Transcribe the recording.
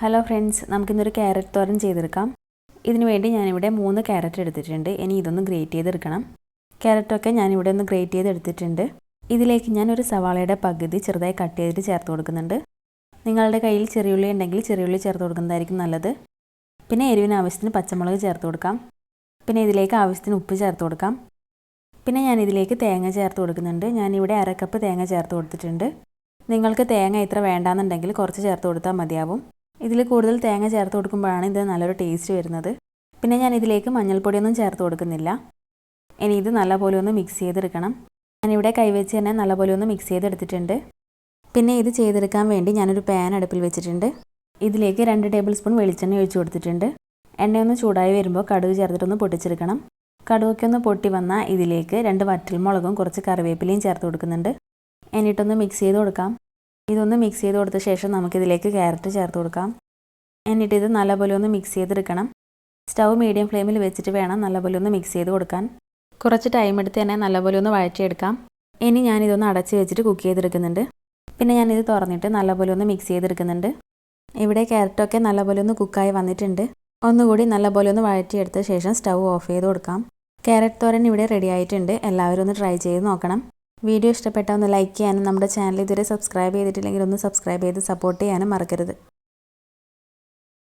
Hello friends, നമുക്കിന്നൊരു carrot തോരൻ ചെയ്തെടുക്കാം. ഇതിനു വേണ്ടി ഞാനിവിടെ 3 ക്യാരറ്റ് എടുത്തിട്ടുണ്ട്. ഇനി ഇതൊന്ന് ഗ്രേറ്റ് ചെയ്തെടുക്കണം. ക്യാരറ്റൊക്കെ ഞാനിവിടെ ഒന്ന് ഗ്രേറ്റ് ചെയ്തെടുത്തിട്ടുണ്ട്. ഇതിലേക്ക് ഞാനൊരു സവാളയുടെ പകുതി ചെറുതായി കട്ട് ചെയ്തിട്ട് ചേർത്ത് കൊടുക്കുന്നുണ്ട്. നിങ്ങളുടെ കയ്യിൽ ചെറിയുള്ളി ഉണ്ടെങ്കിൽ ചെറിയുള്ളി ചേർത്ത് കൊടുക്കുന്നതായിരിക്കും നല്ലത്. പിന്നെ എരിവിന് ആവശ്യത്തിന് പച്ചമുളക് ചേർത്ത് കൊടുക്കാം. പിന്നെ ഇതിലേക്ക് ആവശ്യത്തിന് ഉപ്പ് ചേർത്ത് കൊടുക്കാം. പിന്നെ ഞാനിതിലേക്ക് തേങ്ങ ചേർത്ത് കൊടുക്കുന്നുണ്ട്. ഞാനിവിടെ 1/2 കപ്പ് തേങ്ങ ചേർത്ത് കൊടുത്തിട്ടുണ്ട്. നിങ്ങൾക്ക് തേങ്ങ ഇത്ര വേണ്ടാന്നുണ്ടെങ്കിൽ കുറച്ച് ചേർത്ത് കൊടുത്താൽ മതിയാവും. ഇതിൽ കൂടുതൽ തേങ്ങ ചേർത്ത് കൊടുക്കുമ്പോഴാണ് ഇത് നല്ലൊരു ടേസ്റ്റ് വരുന്നത്. പിന്നെ ഞാൻ ഇതിലേക്ക് മഞ്ഞൾപ്പൊടിയൊന്നും ചേർത്ത് കൊടുക്കുന്നില്ല. ഇനി ഇത് നല്ലപോലെ ഒന്ന് മിക്സ് ചെയ്തെടുക്കണം. ഞാനിവിടെ കൈവച്ച് തന്നെ നല്ലപോലെ ഒന്ന് മിക്സ് ചെയ്തെടുത്തിട്ടുണ്ട്. പിന്നെ ഇത് ചെയ്തെടുക്കാൻ വേണ്ടി ഞാനൊരു പാൻ അടുപ്പിൽ വെച്ചിട്ടുണ്ട്. ഇതിലേക്ക് 2 ടേബിൾ സ്പൂൺ വെളിച്ചെണ്ണ ഒഴിച്ച് കൊടുത്തിട്ടുണ്ട്. എണ്ണയൊന്ന് ചൂടായി വരുമ്പോൾ കടുക് ചേർത്തിട്ടൊന്ന് പൊട്ടിച്ചെടുക്കണം. കടുകൊക്കെ ഒന്ന് പൊട്ടി വന്നാൽ ഇതിലേക്ക് 2 വറ്റൽമുളകും കുറച്ച് കറിവേപ്പിലയും ചേർത്ത് കൊടുക്കുന്നുണ്ട്. എന്നിട്ടൊന്ന് മിക്സ് ചെയ്ത് കൊടുക്കാം. ഇതൊന്ന് മിക്സ് ചെയ്ത് കൊടുത്ത ശേഷം നമുക്കിതിലേക്ക് ക്യാരറ്റ് ചേർത്ത് കൊടുക്കാം. എന്നിട്ട് ഇത് നല്ലപോലെ ഒന്ന് മിക്സ് ചെയ്തെടുക്കണം. സ്റ്റൗ മീഡിയം ഫ്ലെയിമിൽ വെച്ചിട്ട് വേണം നല്ലപോലെ ഒന്ന് മിക്സ് ചെയ്ത് കൊടുക്കാൻ. കുറച്ച് ടൈം എടുത്ത് തന്നെ നല്ലപോലെ ഒന്ന് വഴറ്റിയെടുക്കാം. ഇനി ഞാനിതൊന്ന് അടച്ച് വെച്ചിട്ട് കുക്ക് ചെയ്തെടുക്കുന്നുണ്ട്. പിന്നെ ഞാനിത് തുറന്നിട്ട് നല്ലപോലെ ഒന്ന് മിക്സ് ചെയ്തെടുക്കുന്നുണ്ട്. ഇവിടെ ക്യാരറ്റൊക്കെ നല്ലപോലെ ഒന്ന് കുക്കായി വന്നിട്ടുണ്ട്. ഒന്നുകൂടി നല്ലപോലെ ഒന്ന് വഴറ്റിയെടുത്ത ശേഷം സ്റ്റൗ ഓഫ് ചെയ്ത് കൊടുക്കാം. ക്യാരറ്റ് തോരൻ ഇവിടെ റെഡി ആയിട്ടുണ്ട്. എല്ലാവരും ഒന്ന് ട്രൈ ചെയ്ത് നോക്കണം. വീഡിയോ ഇഷ്ടപ്പെട്ടാൽ ഒന്ന് ലൈക്ക് ചെയ്യാനും നമ്മുടെ ചാനൽ ഇതുവരെ സബ്സ്ക്രൈബ് ചെയ്തിട്ടില്ലെങ്കിൽ ഒന്ന് സബ്സ്ക്രൈബ് ചെയ്ത് സപ്പോർട്ട് ചെയ്യാനും മറക്കരുത്.